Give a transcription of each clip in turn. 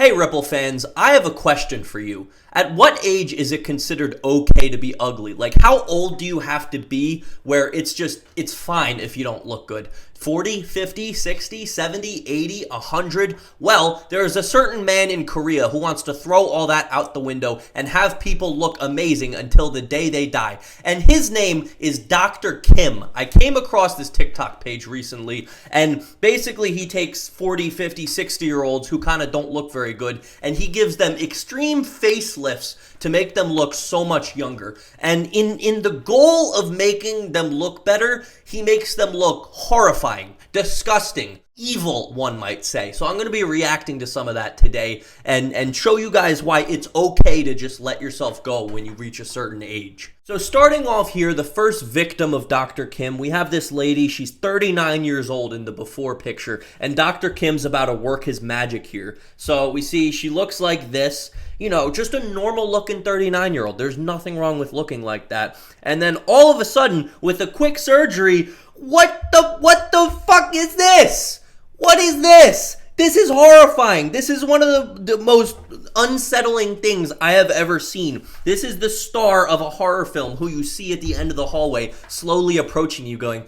Hey Ripple fans, I have a question for you. At what age is it considered okay to be ugly? Like, how old do you have to be where it's fine if you don't look good? 40, 50, 60, 70, 80, 100? Well, there is a certain man in Korea who wants to throw all that out the window and have people look amazing until the day they die. And his name is Dr. Kim. I came across this TikTok page recently, and basically he takes 40, 50, 60-year-olds who kind of don't look very good, and he gives them extreme facelifts to make them look so much younger. And in the goal of making them look better, he makes them look horrifying, disgusting, evil, one might say. So I'm going to be reacting to some of that today and show you guys why it's okay to just let yourself go when you reach a certain age. So starting off here, the first victim of Dr. Kim, we have this lady. She's 39 years old in the before picture, and Dr. Kim's about to work his magic here. So we see she looks like this. You know, just a normal looking 39-year-old. There's nothing wrong with looking like that. And then all of a sudden, with a quick surgery, what the fuck is this? What is this? This is horrifying. This is one of the most unsettling things I have ever seen. This is the star of a horror film who you see at the end of the hallway slowly approaching you going,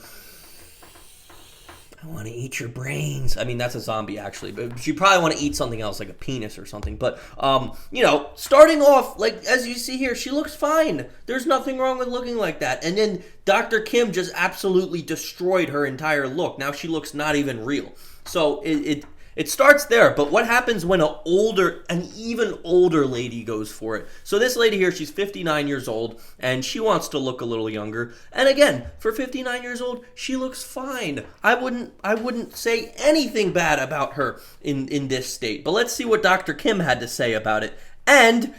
I want to eat your brains. I mean, that's a zombie, actually. But you probably want to eat something else, like a penis or something. But, you know, starting off, like, as you see here, she looks fine. There's nothing wrong with looking like that. And then Dr. Kim just absolutely destroyed her entire look. Now she looks not even real. So it starts there, but what happens when an even older lady goes for it? So this lady here, she's 59 years old, and she wants to look a little younger. And again, for 59 years old, she looks fine. I wouldn't say anything bad about her in this state. But let's see what Dr. Kim had to say about it. And,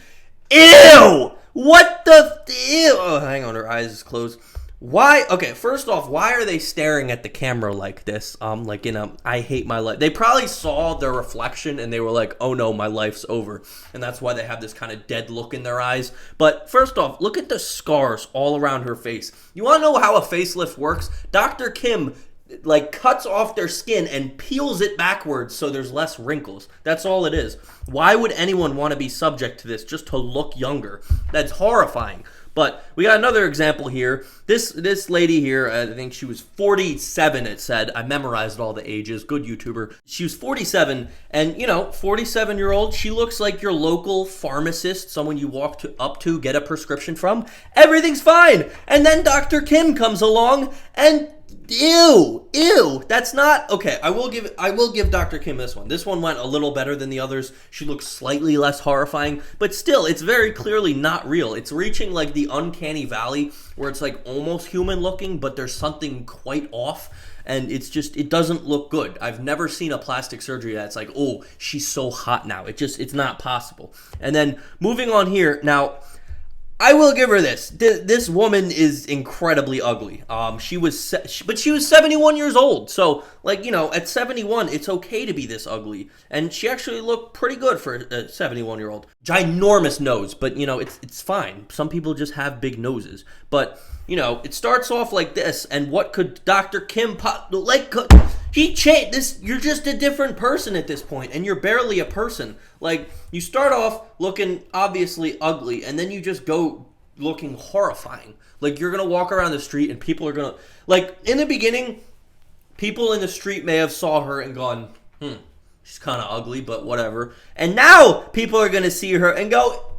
ew! What the, ew! Oh, hang on, her eyes is closed. Why? Okay, first off, why are they staring at the camera like this? Like in a I hate my life. They probably saw their reflection and they were like, oh no, my life's over. And that's why they have this kind of dead look in their eyes. But first off, look at the scars all around her face. You want to know how a facelift works? Dr. Kim like cuts off their skin and peels it backwards so there's less wrinkles. That's all it is. Why would anyone want to be subject to this just to look younger? That's horrifying. But we got another example here. This lady here, I think she was 47, it said. I memorized all the ages. Good YouTuber. She was 47, and, you know, 47-year-old, she looks like your local pharmacist, someone you walk up to, get a prescription from. Everything's fine. And then Dr. Kim comes along, and ew, that's not okay. I will give Dr. Kim this one. This one went a little better than the others. She looks slightly less horrifying, but still, it's very clearly not real. It's reaching like the uncanny valley where it's like almost human looking, but there's something quite off. And it doesn't look good. I've never seen a plastic surgery that's like, oh, she's so hot now. It's not possible. And then moving on here now. I will give her this. This woman is incredibly ugly. She was 71 years old. So, like, you know, at 71, it's okay to be this ugly. And she actually looked pretty good for a 71-year-old. Ginormous nose, but, you know, it's fine. Some people just have big noses. But, you know, it starts off like this. And what could Dr. Kim he changed this. You're just a different person at this point, and you're barely a person. Like, you start off looking obviously ugly, and then you just go looking horrifying. Like, you're gonna walk around the street, and people are gonna, like, in the beginning, people in the street may have saw her and gone, she's kind of ugly, but whatever. And now people are gonna see her and go,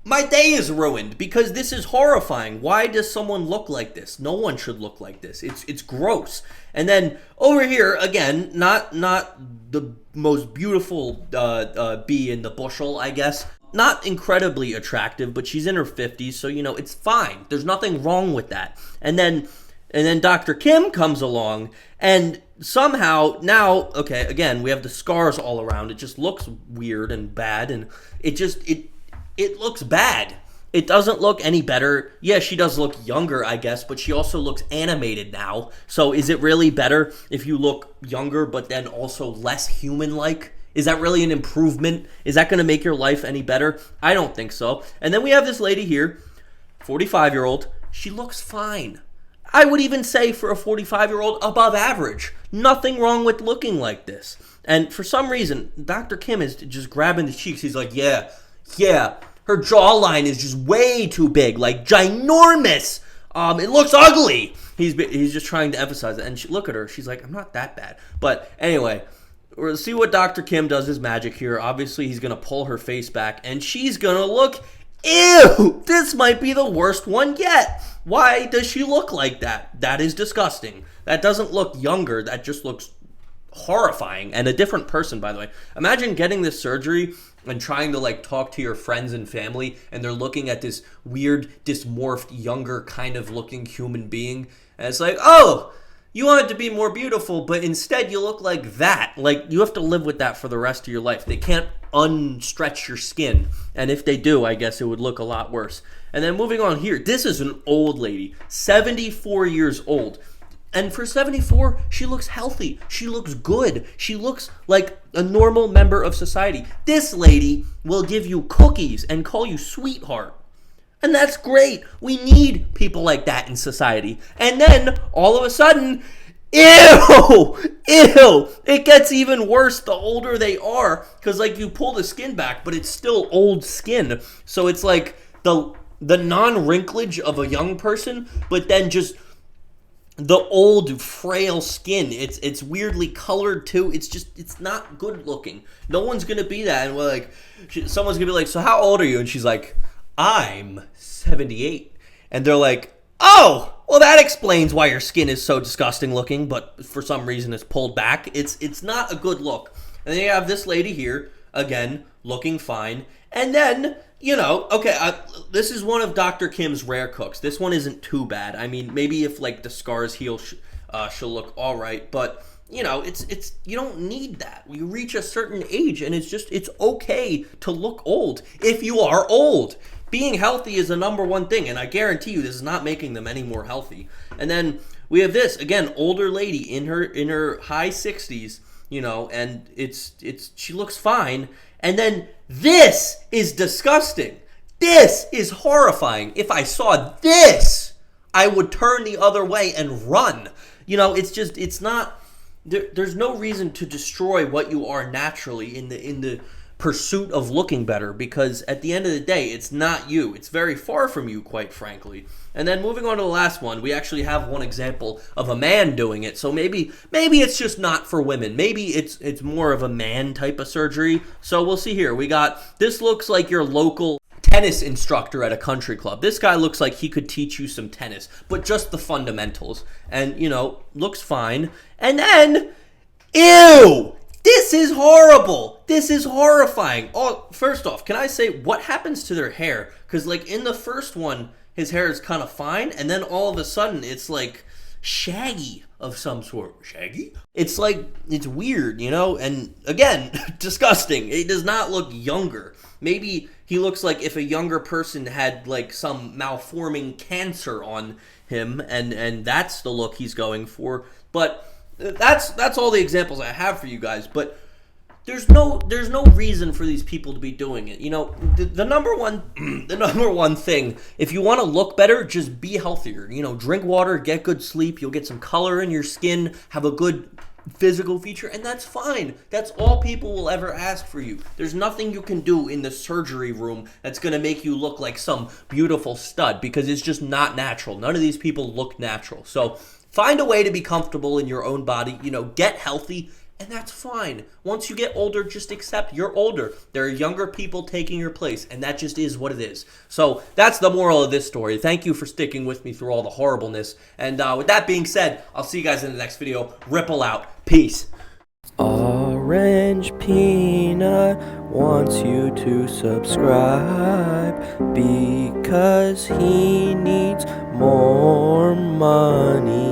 my day is ruined because this is horrifying. Why does someone look like this? No one should look like this. It's gross. And then over here, again, not the most beautiful bee in the bushel, I guess. Not incredibly attractive, but she's in her 50s, so, you know, it's fine. There's nothing wrong with that. And then Dr. Kim comes along, and somehow now, okay, again, we have the scars all around. It just looks weird and bad, and it looks bad. It doesn't look any better. Yeah, she does look younger, I guess, but she also looks animated now. So is it really better if you look younger but then also less human-like? Is that really an improvement? Is that going to make your life any better? I don't think so. And then we have this lady here, 45-year-old. She looks fine. I would even say for a 45-year-old, above average. Nothing wrong with looking like this. And for some reason, Dr. Kim is just grabbing the cheeks. He's like, yeah, her jawline is just way too big, like ginormous. It looks ugly. He's just trying to emphasize it. And look at her. She's like, I'm not that bad. But anyway, we'll see what Dr. Kim does his magic here. Obviously, he's going to pull her face back, and she's going to look, ew, this might be the worst one yet. Why does she look like that? That is disgusting. That doesn't look younger. That just looks horrifying. And a different person, by the way. Imagine getting this surgery and trying to like talk to your friends and family, and they're looking at this weird, dysmorphed, younger kind of looking human being, and it's like, oh, you wanted to be more beautiful, but instead you look like that. Like, you have to live with that for the rest of your life. They can't unstretch your skin, and if they do, I guess it would look a lot worse. And then moving on here, this is an old lady, 74 years old. And for 74, she looks healthy. She looks good. She looks like a normal member of society. This lady will give you cookies and call you sweetheart. And that's great. We need people like that in society. And then, all of a sudden, ew! It gets even worse the older they are. Because, like, you pull the skin back, but it's still old skin. So it's like the non-wrinklage of a young person, but then just the old frail skin. It's weirdly colored too. It's not good looking. No one's gonna be that. And we're like, someone's gonna be like, so how old are you? And she's like, I'm 78. And they're like, oh, well, that explains why your skin is so disgusting looking, but for some reason it's pulled back. It's not a good look. And then you have this lady here, again, looking fine. And then, you know, okay, this is one of Dr. Kim's rare cooks. This one isn't too bad. I mean, maybe if, like, the scars heal, she'll look all right. But, you know, it's you don't need that. You reach a certain age, and it's okay to look old if you are old. Being healthy is the number one thing, and I guarantee you this is not making them any more healthy. And then we have this, again, older lady in her high 60s, you know, and she looks fine. And then this is disgusting. This is horrifying. If I saw this, I would turn the other way and run. You know, it's not, there's no reason to destroy what you are naturally in the pursuit of looking better, because at the end of the day, it's not you. It's very far from you, quite frankly. And then moving on to the last one, we actually have one example of a man doing it. So maybe it's just not for women. Maybe it's more of a man type of surgery. So we'll see here. We got, this looks like your local tennis instructor at a country club. This guy looks like he could teach you some tennis, but just the fundamentals. And, you know, looks fine. And then, ew! This is horrible. This is horrifying. Oh, first off, can I say, what happens to their hair? Because, like, in the first one, his hair is kind of fine, and then all of a sudden, it's, like, shaggy of some sort. Shaggy? It's, like, it's weird, you know? And, again, disgusting. It does not look younger. Maybe he looks like if a younger person had, like, some malforming cancer on him, and that's the look he's going for. But that's all the examples I have for you guys. But there's no reason for these people to be doing it. You know, the number one thing, if you want to look better, just be healthier. You know, drink water, get good sleep, you'll get some color in your skin, have a good physical feature, and that's fine. That's all people will ever ask for you. There's nothing you can do in the surgery room that's going to make you look like some beautiful stud, because it's just not natural. None of these people look natural. So find a way to be comfortable in your own body, you know, get healthy, and that's fine. Once you get older, just accept you're older. There are younger people taking your place, and that just is what it is. So that's the moral of this story. Thank you for sticking with me through all the horribleness. And with that being said, I'll see you guys in the next video. Ripple out. Peace. Orange Peanut wants you to subscribe because he needs more money.